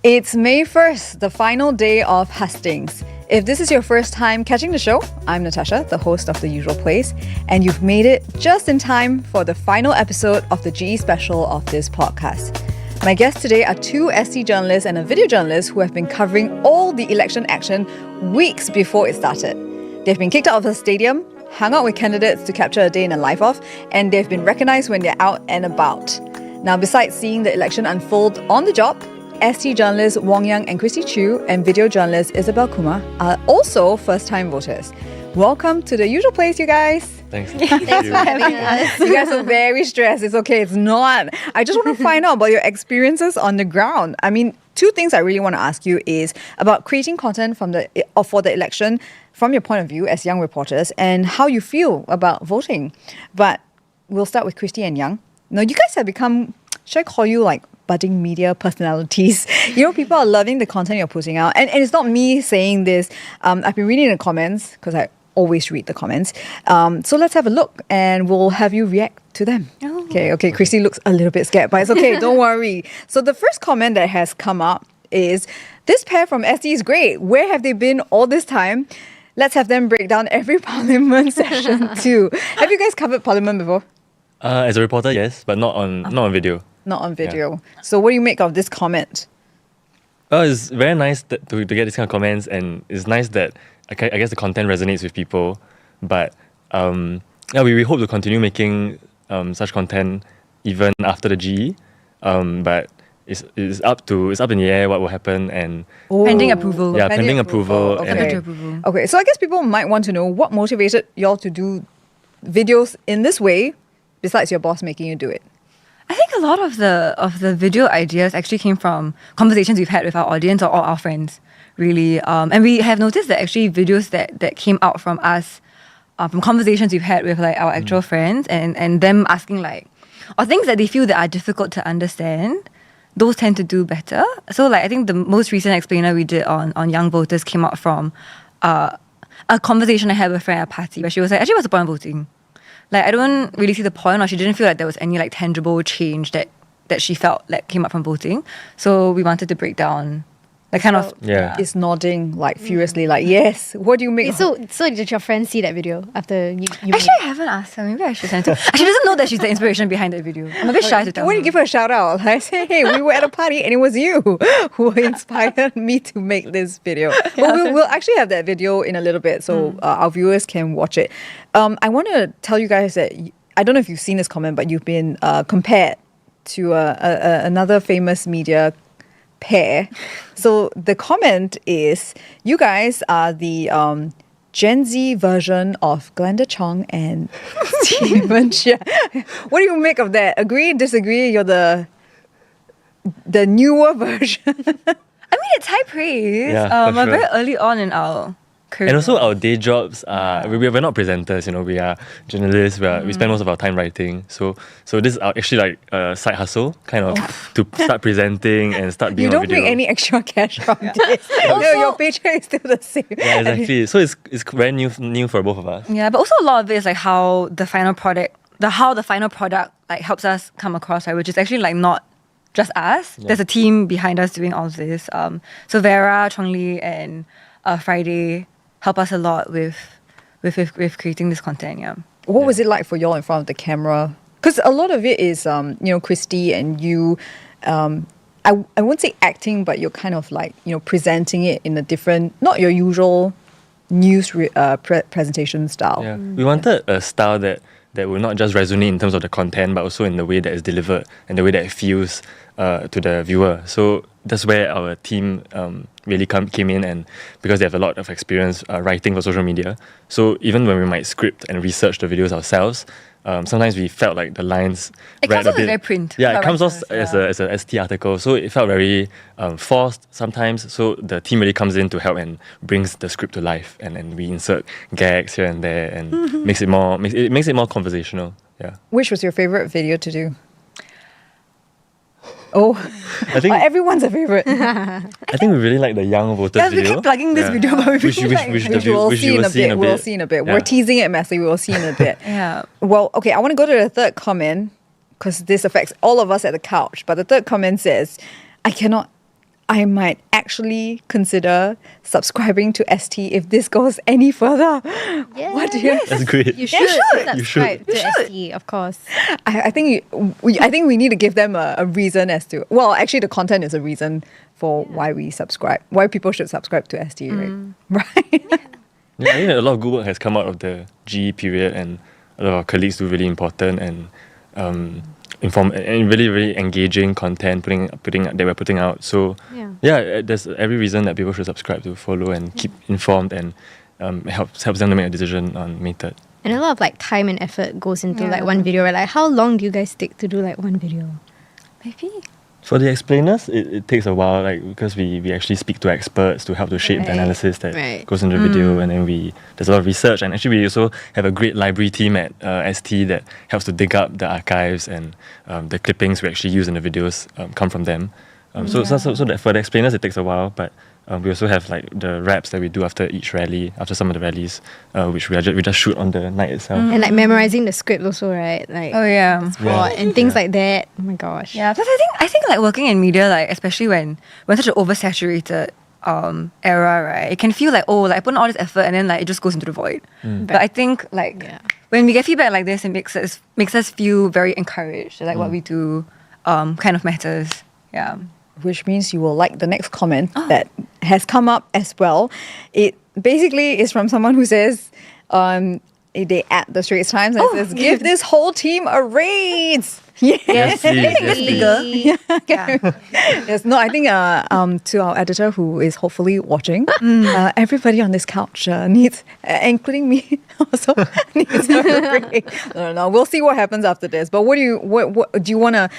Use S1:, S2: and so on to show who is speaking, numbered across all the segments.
S1: It's May 1st, the final day of hustings. If this is your first time catching the show, I'm Natasha, the host of The Usual Place, and you've made it just in time for the final episode of the GE Special of this podcast. My guests today are two SC journalists and a video journalist who have been covering all the election action weeks before it started. They've been kicked out of the stadium, hung out with candidates to capture a day in a life off, and they've been recognised when they're out and about. Now, besides seeing the election unfold on the job, ST journalists Wong and Christie Chiu and video journalist Isabelle Kumar are also first-time voters. Welcome to The Usual Place, you guys.
S2: Thanks.
S3: Thanks for having us.
S1: You guys are very stressed. It's okay. It's not. I just want to find out about your experiences on the ground. I mean, two things I really want to ask you is about creating content for the election from your point of view as young reporters and how you feel about voting. But we'll start with Christie and Young. Now, you guys have become, should I call you like budding media personalities? You know, people are loving the content you're putting out. And it's not me saying this. I've been reading the comments because I always read the comments. So let's have a look and we'll have you react to them. Oh. Okay. Christie looks a little bit scared, but it's okay. Don't worry. So the first comment that has come up is, this pair from ST is great. Where have they been all this time? Let's have them break down every parliament session too. Have you guys covered parliament before?
S2: As a reporter, yes, but not on video.
S1: Not on video. Yeah. So what do you make of this comment?
S2: It's very nice to get these kind of comments, and it's nice that I guess the content resonates with people. But we hope to continue making such content even after the GE. But it's up in the air what will happen, and
S3: pending approval.
S2: Yeah, pending approval.
S1: Okay, so I guess people might want to know what motivated y'all to do videos in this way, besides your boss making you do it.
S3: I think a lot of the video ideas actually came from conversations we've had with our audience or all our friends, really. And we have noticed that actually videos that came out from us, from conversations we've had with like our actual friends and them asking like, or things that they feel that are difficult to understand, those tend to do better. So like I think the most recent explainer we did on young voters came out from a conversation I had with a friend at a party where she was like, actually, what's the point of voting? Like, I don't really see the point, or she didn't feel like there was any like tangible change that she felt like came up from voting. So we wanted to break down like kind of...
S1: Yeah. Is nodding like furiously like, yes. What do you make?
S4: So did your friend see that video after you
S3: Actually, I haven't asked her. Maybe I should send it to her. She doesn't know that she's the inspiration behind that video. I'm a bit shy to tell her.
S1: When you give her a shout out, I say, hey, we were at a party and it was you who inspired me to make this video. But we'll actually have that video in a little bit so our viewers can watch it. I want to tell you guys that, I don't know if you've seen this comment, but you've been compared to another famous media pair. So the comment is, you guys are the Gen Z version of Glenda Chong and Stephen Chia. What do you make of that? Agree, disagree? You're the newer version.
S3: I mean, it's high praise.
S2: Yeah,
S3: we're very early on in our career.
S2: And also our day jobs are, we're not presenters, you know, we are journalists, we spend most of our time writing. So this is actually like a side hustle, kind of, to start presenting and start being on video.
S1: You don't make any extra cash from this. Your paycheck is still the same.
S2: Yeah, exactly. So it's very new for both of us.
S3: Yeah, but also a lot of it is like how the final product like helps us come across, right? Which is actually like not just us. Yeah. There's a team behind us doing all of this. So Vera, Chong Li, and Friday help us a lot with creating this content. Yeah.
S1: What was it like for y'all in front of the camera? Because a lot of it is, Christie and you. I wouldn't say acting, but you're kind of like presenting it in a different, not your usual news presentation style.
S2: Yeah, we wanted a style that will not just resonate in terms of the content, but also in the way that it's delivered and the way that it feels to the viewer. So that's where our team really came in, and because they have a lot of experience writing for social media. So even when we might script and research the videos ourselves, sometimes we felt like the lines
S3: comes off as very print.
S2: Yeah, it comes off as a ST article, so it felt very forced sometimes. So the team really comes in to help and brings the script to life, and we insert gags here and there and makes it more conversational. Yeah.
S1: Which was your favorite video to do? Oh,
S2: I think
S1: everyone's a favorite.
S2: I think we really like the young voters video.
S3: We keep plugging this video, but
S1: which we'll see in a bit. Yeah. We're teasing it massively. We'll see in a bit.
S3: Yeah.
S1: Well, okay. I want to go to the third comment because this affects all of us at the couch. But the third comment says, I I might actually consider subscribing to ST if this goes any further. What do you?
S2: That's great.
S4: You should.
S2: You should.
S4: Subscribe to SE, of course.
S1: I think we need to give them a reason as to, well, actually the content is a reason for why we subscribe, why people should subscribe to ST, right? Right.
S2: Yeah, I think that a lot of good work has come out of the GE period, and a lot of our colleagues do really important and really, really engaging content that we're putting out. So there's every reason that people should subscribe to, follow, and keep informed, and helps them to make a decision on Method.
S4: And a lot of like time and effort goes into like one video, right? Like how long do you guys take to do like one video?
S3: Maybe.
S2: For the explainers, it takes a while, like because we actually speak to experts to help to shape the analysis that goes into the video, and then there's a lot of research, and actually we also have a great library team at ST that helps to dig up the archives, and the clippings we actually use in the videos come from them. So that for the explainers it takes a while, but we also have like the raps that we do after each rally, after some of the rallies, which we just shoot on the night itself.
S4: And like memorizing the script also, right? Like and things like that. Oh my gosh.
S3: Yeah, because I think like working in media, like especially when such an oversaturated era, right? It can feel like, I put in all this effort and then like it just goes into the void. But I think like when we get feedback like this, it makes us feel very encouraged. Like what we do kind of matters. Yeah.
S1: Which means you will like the next comment that has come up as well. It basically is from someone who says, they at the Straits Times and says, give this whole team a raise.
S2: Yes, please.
S1: Yes, no, I think to our editor who is hopefully watching, everybody on this couch needs, including me, also needs a break. No, we'll see what happens after this. But what do you want to?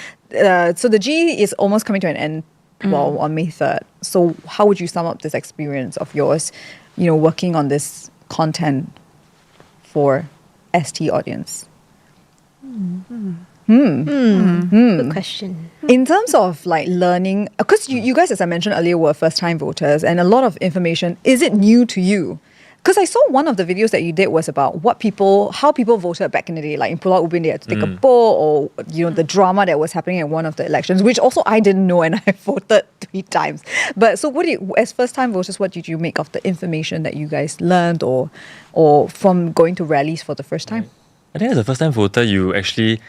S1: So the G is almost coming to an end. Well, on May 3rd. So how would you sum up this experience of yours? Working on this content for ST audience.
S4: Good question.
S1: In terms of like learning, because you guys, as I mentioned earlier, were first-time voters, and a lot of information. Is it new to you? Because I saw one of the videos that you did was about how people voted back in the day, like in Pulau Ubin, they had to take a poll, or the drama that was happening in one of the elections, which also I didn't know, and I voted 3 times. But so, as first-time voters, what did you make of the information that you guys learned, or from going to rallies for the first time?
S2: I think as a first-time voter, you actually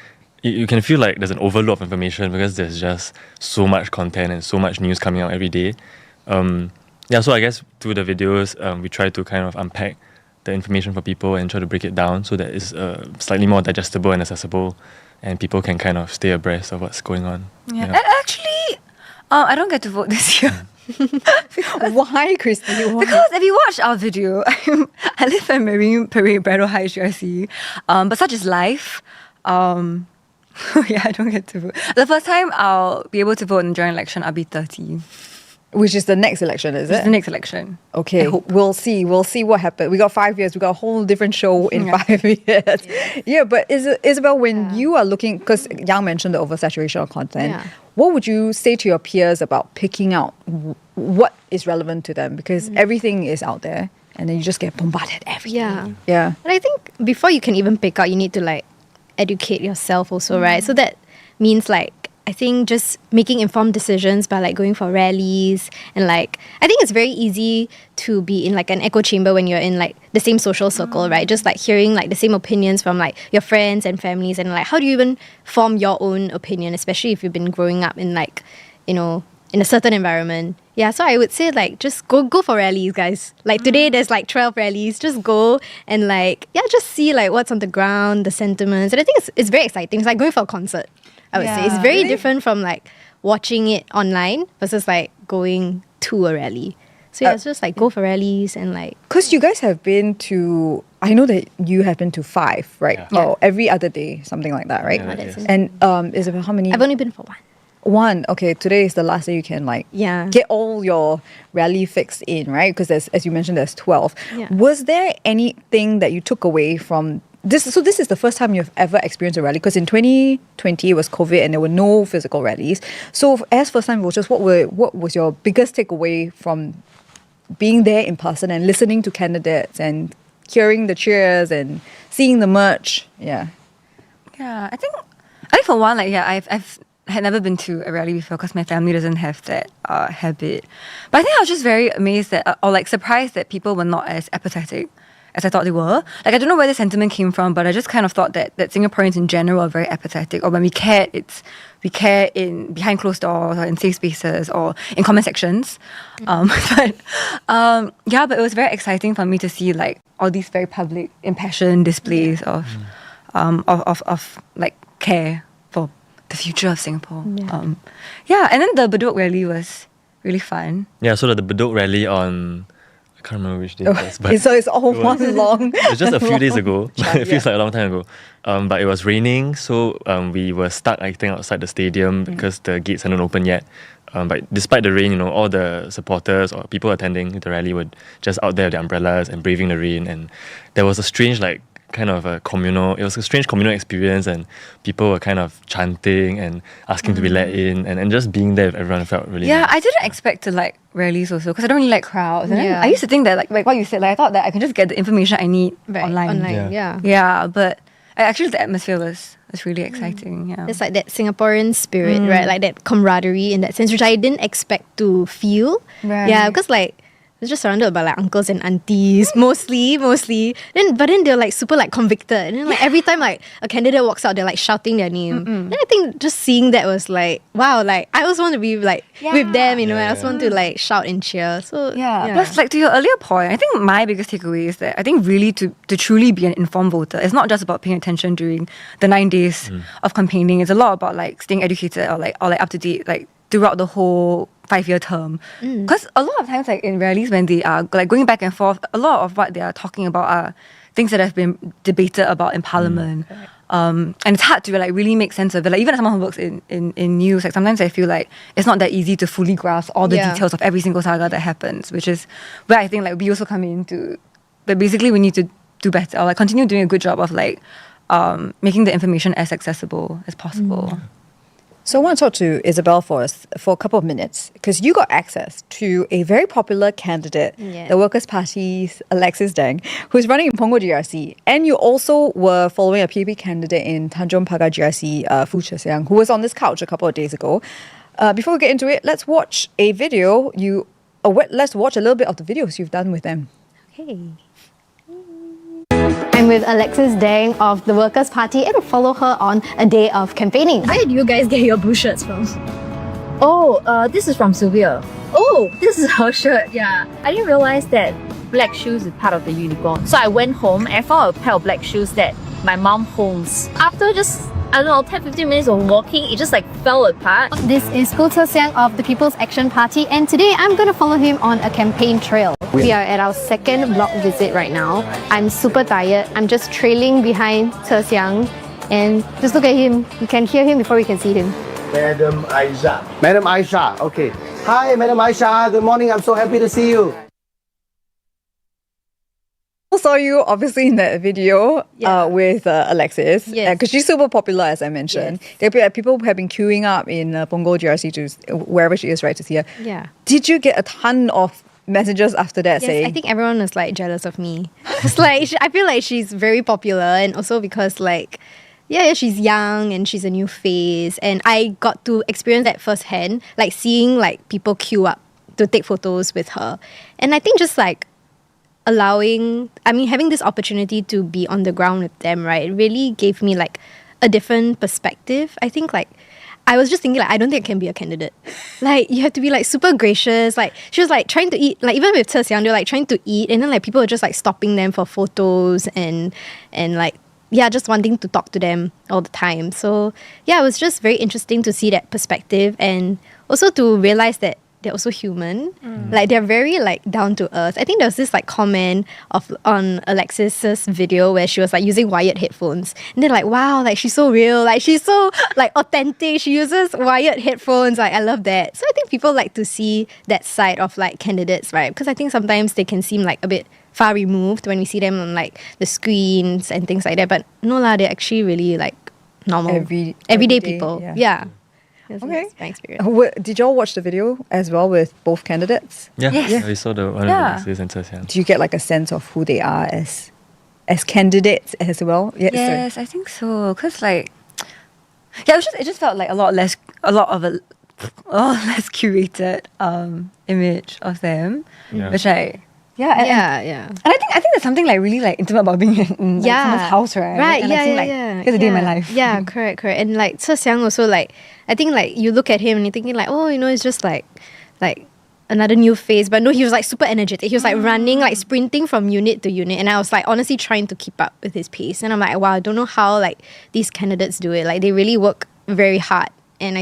S2: you can feel like there's an overload of information because there's just so much content and so much news coming out every day. So I guess through the videos, we try to kind of unpack the information for people and try to break it down so that it's slightly more digestible and accessible, and people can kind of stay abreast of what's going on.
S3: Actually, I don't get to vote this year.
S1: Why, Christie?
S3: Because if you watch our video, I live in Marine Parade, Braddell High, GRC. But such is life. I don't get to vote. The first time I'll be able to vote in the general election, I'll be 30.
S1: Which is the next election, is it?
S3: The next election.
S1: Okay, we'll see. We'll see what happens. We got 5 years. We got a whole different show in 5 years. Yeah, but Isabelle, when you are looking, because Yang mentioned the oversaturation of content, what would you say to your peers about picking out what is relevant to them? Because everything is out there, and then you just get bombarded every day. Yeah.
S4: But I think before you can even pick out, you need to like educate yourself also, right? So that means like, I think just making informed decisions by like going for rallies, and like I think it's very easy to be in like an echo chamber when you're in like the same social circle, right? Just like hearing like the same opinions from like your friends and families, and like how do you even form your own opinion, especially if you've been growing up in like, in a certain environment. Yeah, so I would say like just go for rallies, guys. Like today there's like 12 rallies. Just go and like just see like what's on the ground, the sentiments. And I think it's very exciting. It's like going for a concert. I would say it's very different from like watching it online versus like going to a rally. So it's just like go for rallies and like.
S1: Because you guys have been to, I know that you have been to 5, right? Oh, every other day, something like that, right? And Isabelle, how many?
S4: I've only been for 1.
S1: 1. Okay, today is the last day you can like get all your rally fix in, right? Because as you mentioned, there's 12. Was there anything that you took away from this? So this is the first time you've ever experienced a rally, because in 2020 it was COVID and there were no physical rallies. So as first-time voters, what was your biggest takeaway from being there in person and listening to candidates and hearing the cheers and seeing the merch? Yeah,
S3: I think for one, like I've had never been to a rally before because my family doesn't have that habit. But I think I was just very amazed that, or like surprised that people were not as apathetic as I thought they were. Like, I don't know where the sentiment came from, but I just kind of thought that Singaporeans in general are very apathetic. Or when we care, we care in behind closed doors or in safe spaces or in comment sections. But it was very exciting for me to see like all these very public, impassioned displays of like care for the future of Singapore. And then the Bedok rally was really fun.
S2: Yeah, so the Bedok rally on, I can't remember which day it was, but
S1: So it's all one long.
S2: it was just a few days ago.
S1: Chat,
S2: It feels like a long time ago. But it was raining, so we were stuck, I think, outside the stadium because the gates hadn't opened yet. But despite the rain, all the supporters or people attending the rally were just out there with their umbrellas and braving the rain. And there was a strange, kind of a communal experience, and people were kind of chanting and asking to be let in, and just being there with everyone felt really nice.
S3: I didn't expect to like rallies also because I don't really like crowds. And then
S4: Yeah.
S3: I used to think that like what you said, like I thought that I can just get the information I need online.
S2: Yeah.
S3: Yeah, but actually the atmosphere was really exciting. Yeah.
S4: It's like that Singaporean spirit, right? Like that camaraderie in that sense, which I didn't expect to feel.
S3: Right.
S4: Yeah, because like I was just surrounded by like uncles and aunties, mostly. But then they're like super like convicted. And then like every time like a candidate walks out, they're like shouting their name. Then I think just seeing that was like, wow, like I also want to be like with them, and I also want to like shout and cheer. So
S3: Plus, like to your earlier point, I think my biggest takeaway is that I think really to truly be an informed voter, it's not just about paying attention during the 9 days of campaigning. It's a lot about like staying educated or like up to date, like throughout the whole 5-year term. Because a lot of times, like in rallies, when they are like going back and forth, a lot of what they are talking about are things that have been debated about in Parliament. And it's hard to like really make sense of it. Like even as someone who works in news, like sometimes I feel like it's not that easy to fully grasp all the details of every single saga that happens, which is where I think like we also come into. But basically, we need to do better, or like continue doing a good job of like making the information as accessible as possible.
S1: So I want to talk to Isabelle for a couple of minutes, because you got access to a very popular candidate, the Workers' Party's Alexis Deng, who's running in Punggol GRC. And you also were following a PAP candidate in Tanjong Pagar GRC, Fu Chexiang, who was on this couch a couple of days ago. Before we get into it, let's watch a video. Let's watch a little bit of the videos you've done with them.
S4: Okay. I'm with Alexis Deng of the Workers' Party and follow her on a day of campaigning. Where do you guys get your blue shirts from?
S5: This is from Sylvia. Oh, this is her shirt, yeah. I didn't realize that black shoes is part of the uniform. So I went home and I found a pair of black shoes that my mom owns. After just, 10-15 minutes of walking, it just like fell apart.
S4: This is Fu Chexiang of the People's Action Party, and today I'm going to follow him on a campaign trail. We are at our second block visit right now. I'm super tired. I'm just trailing behind Chexiang, and just look at him. You can hear him before we can see him.
S6: Madam Aisha, okay. Hi, Madam Aisha. Good morning. I'm so happy to see you.
S1: Saw you obviously in that video with Alexis, because she's super popular, as I mentioned. People have been queuing up in Punggol GRC to wherever she is, right, to see her.
S4: Yeah.
S1: Did you get a ton of messages after that saying?
S4: I think everyone was like jealous of me. It's like I feel like she's very popular, and also because like she's young and she's a new face, and I got to experience that firsthand, like seeing like people queue up to take photos with her. And I think just like having this opportunity to be on the ground with them, right, it really gave me like a different perspective. I think like I was just thinking like I don't think I can be a candidate. Like you have to be like super gracious. Like she was like trying to eat, like even with Chexiang, they're like trying to eat, and then like people were just like stopping them for photos and like just wanting to talk to them all the time. So it was just very interesting to see that perspective, and also to realize that they're also human. Like they're very like down to earth. I think there was this like comment on Alexis's video where she was like using wired headphones, and they're like, wow, like she's so real, like she's so like authentic, she uses wired headphones. Like I love that. So I think people like to see that side of like candidates, right? Because I think sometimes they can seem like a bit far removed when we see them on like the screens and things like that, but no lah, they're actually really like normal everyday people.
S1: Okay.
S4: My experience.
S1: Did y'all watch the video as well with both candidates?
S2: Yeah, we saw the one with Alexis and Chexiang.
S1: Do you get like a sense of who they are as candidates as well?
S3: Yes, I think so. Because like, it just felt like a lot less a lot of a less curated image of them,
S2: Yeah.
S3: which I and
S4: yeah.
S3: And I think there's something like really like intimate about being in like, someone's house, right?
S4: Right,
S3: And
S4: yeah,
S3: I think,
S4: yeah,
S3: like,
S4: yeah.
S3: here's a day in my life.
S4: Yeah, correct. And like Ce Xiang also, like, I think like you look at him and you're thinking like, oh, you know, it's just like another new phase. But no, he was like super energetic. He was like running, like sprinting from unit to unit. And I was like honestly trying to keep up with his pace. And I'm like, wow, I don't know how like these candidates do it. Like they really work very hard. And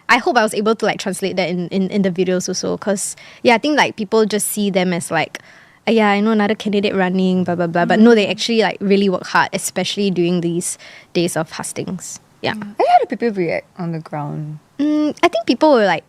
S4: I hope I was able to like translate that in the videos also. Because I think like people just see them as like, I know another candidate running, blah, blah, blah. But no, they actually like really work hard, especially during these days of hustings. Yeah.
S3: And how do people react on the ground?
S4: I think people were like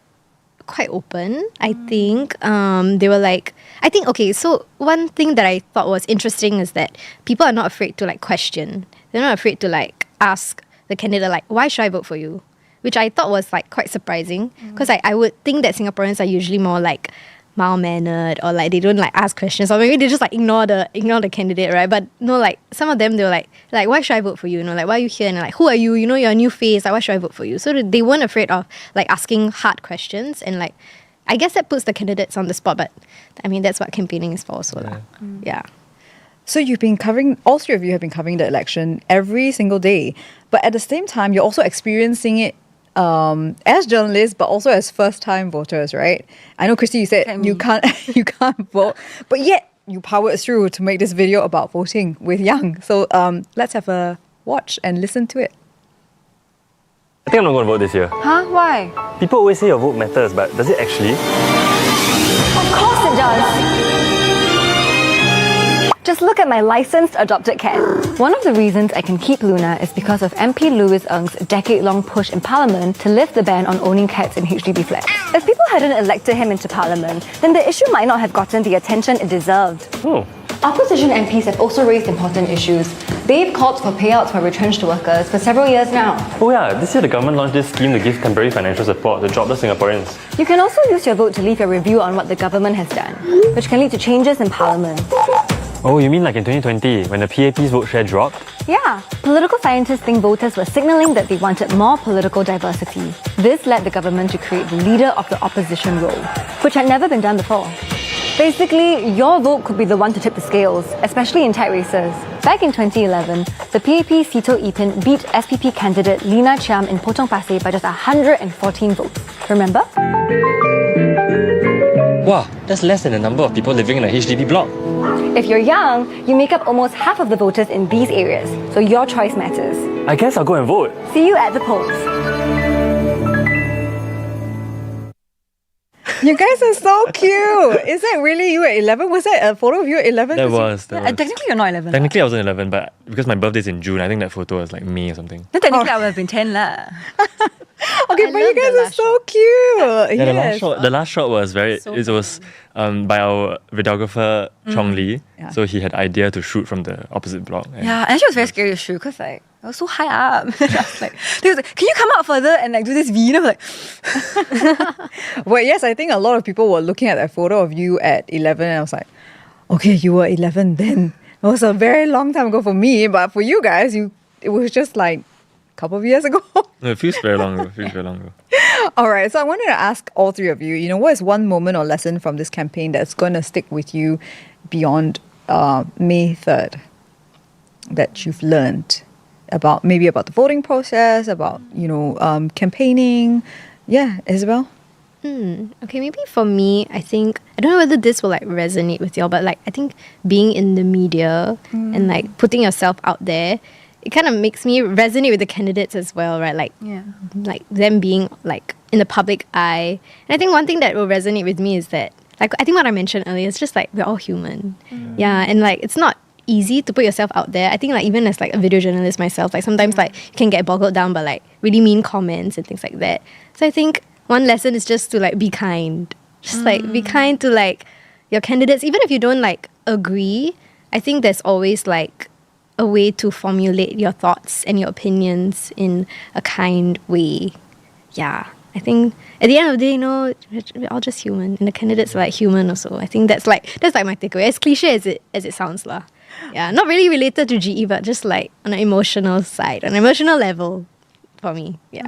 S4: quite open. I think they were like, okay, so one thing that I thought was interesting is that people are not afraid to like question. They're not afraid to like ask the candidate like, why should I vote for you? Which I thought was like quite surprising because I would think that Singaporeans are usually more like mild-mannered or like they don't like ask questions or maybe they just like ignore the candidate, right? But no, like some of them they were like why should I vote for you? You know, like why are you here? And like who are you? You know, you're a new face. Like why should I vote for you? So they weren't afraid of like asking hard questions and like I guess that puts the candidates on the spot. But I mean that's what campaigning is for, so yeah.
S1: So all three of you have been covering the election every single day, but at the same time, you're also experiencing it as journalists, but also as first-time voters, right? I know, Christie, you said you can't vote, but yet you powered through to make this video about voting with Young. So let's have a watch and listen to it.
S2: I think I'm not going to vote this year.
S3: Huh? Why?
S2: People always say your vote matters, but does it actually?
S3: Of course it does. Just look at my licensed adopted cat. One of the reasons I can keep Luna is because of MP Louis Ng's decade-long push in Parliament to lift the ban on owning cats in HDB flats. If people hadn't elected him into Parliament, then the issue might not have gotten the attention it deserved.
S2: Oh.
S3: Opposition MPs have also raised important issues. They've called for payouts for retrenched workers for several years now.
S2: Oh yeah, this year the government launched this scheme to give temporary financial support to jobless Singaporeans.
S3: You can also use your vote to leave your review on what the government has done, which can lead to changes in Parliament.
S2: Oh, you mean like in 2020, when the PAP's vote share dropped?
S3: Yeah, political scientists think voters were signalling that they wanted more political diversity. This led the government to create the leader of the opposition role, which had never been done before. Basically, your vote could be the one to tip the scales, especially in tight races. Back in 2011, the PAP Sito Ipin beat SPP candidate Lina Chiam in Potong Pasir by just 114 votes. Remember?
S2: Wow, that's less than the number of people living in a HDB block.
S3: If you're young, you make up almost half of the voters in these areas, so your choice matters.
S2: I guess I'll go and vote.
S3: See you at the polls.
S1: You guys are so cute. Is that really you at 11? Was that a photo of you at 11?
S2: That was.
S3: Technically, you're not 11.
S2: Technically, I wasn't 11, but because my birthday's in June, I think that photo was like May or something.
S3: Then technically, I would have been 10 lah.
S1: Okay,
S4: I
S1: but you
S4: love the
S1: guys are
S4: last
S1: so cute.
S2: Yeah,
S1: Yes.
S2: the last shot was it was by our videographer Chong Lee.
S1: Yeah.
S2: So he had idea to shoot from the opposite block. And
S3: Yeah, and actually, it was very scary to shoot because like I was so high up. I was like, they was like, can you come out further and like do this V? And I was like,
S1: Well, yes, I think a lot of people were looking at that photo of you at 11 and I was like, okay, you were 11 then. It was a very long time ago for me, but for you guys, it was just like a couple of years ago.
S2: No, it feels very long ago.
S1: All right, so I wanted to ask all three of you, what is one moment or lesson from this campaign that's going to stick with you beyond May 3rd that you've learned about the voting process, about, campaigning? Yeah, Isabelle?
S4: Okay, maybe for me, I think, I don't know whether this will like resonate with y'all, but like I think being in the media and like putting yourself out there, it kind of makes me resonate with the candidates as well, right? Like, like them being like in the public eye. And I think one thing that will resonate with me is that, like, I think what I mentioned earlier, it's just like we're all human. Yeah, and like it's not easy to put yourself out there. I think like even as like a video journalist myself, like sometimes like you can get boggled down by like really mean comments and things like that. So I think one lesson is just to like be kind. Just like be kind to like your candidates, even if you don't like agree. I think there's always like a way to formulate your thoughts and your opinions in a kind way. Yeah, I think at the end of the day, we're all just human, and the candidates are like human also. I think that's like my takeaway. As cliche as it sounds lah. Yeah, not really related to GE, but just like on an emotional side, on an emotional level, for me. Yeah.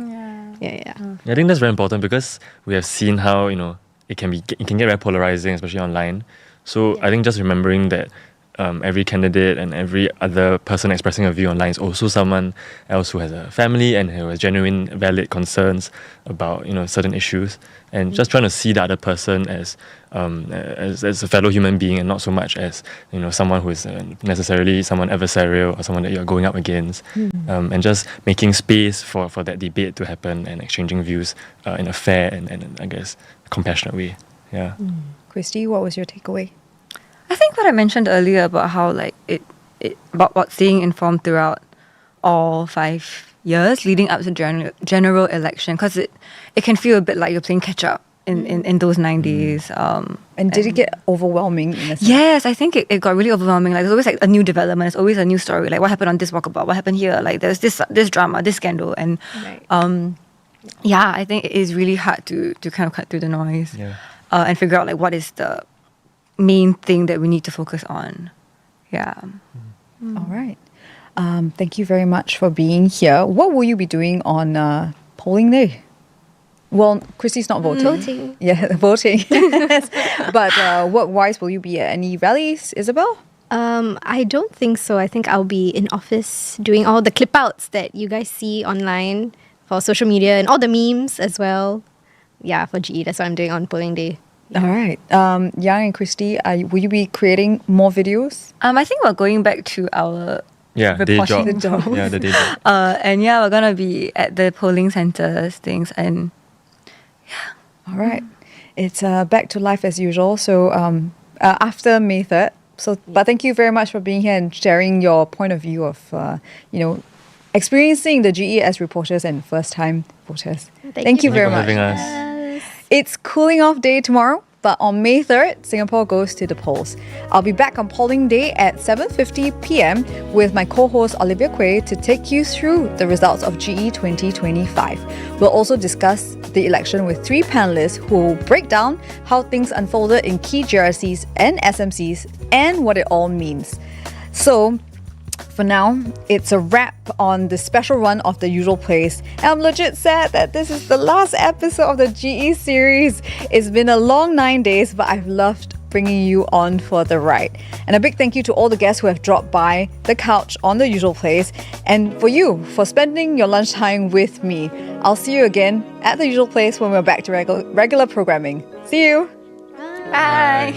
S2: I think that's very important because we have seen how it can get very polarizing, especially online. So I think just remembering that every candidate and every other person expressing a view online is also someone else who has a family and who has genuine, valid concerns about certain issues, and just trying to see the other person as a fellow human being and not so much as someone who is necessarily someone adversarial or someone that you're going up against, and just making space for that debate to happen and exchanging views in a fair and I guess compassionate way. Yeah.
S1: Christie, what was your takeaway?
S3: I think what I mentioned earlier about how about staying informed throughout all 5 years leading up to general election, because it can feel a bit like you're playing catch up in those 9 days.
S1: And did it get overwhelming in a sense?
S3: Yes, I think it got really overwhelming. Like there's always like a new development. There's always a new story. Like what happened on this walkabout? What happened here? Like there's this drama, this scandal, and I think it is really hard to kind of cut through the noise and figure out like what is the main thing that we need to focus on. Yeah.
S1: All right. Thank you very much for being here. What will you be doing on polling day? Well, Christie's not voting.
S4: Voting.
S1: Yeah, voting. But what wise will you be at? Any rallies, Isabelle?
S4: I don't think so. I think I'll be in office doing all the clip outs that you guys see online for social media and all the memes as well. Yeah, for GE. That's what I'm doing on polling day.
S1: All right. Yang and Christie, will you be creating more videos?
S3: I think we're going back to our
S2: day job.
S1: The job.
S2: Yeah, the day job.
S3: and we're gonna be at the polling centers, things, and
S1: All right. It's back to life as usual. So after May 3rd. But thank you very much for being here and sharing your point of view of, experiencing the GE as reporters and first-time voters. Thank you very
S2: for
S1: much.
S2: having us.
S1: It's cooling off day tomorrow, but on May 3rd, Singapore goes to the polls. I'll be back on polling day at 7:50 p.m. with my co-host Olivia Quay to take you through the results of GE 2025. We'll also discuss the election with 3 panelists who will break down how things unfolded in key GRCs and SMCs and what it all means. So, for now, it's a wrap on the special run of The Usual Place. And I'm legit sad that this is the last episode of the GE series. It's been a long 9 days, but I've loved bringing you on for the ride. And a big thank you to all the guests who have dropped by the couch on The Usual Place, and for you for spending your lunchtime with me. I'll see you again at The Usual Place when we're back to regular programming. See you!
S3: bye.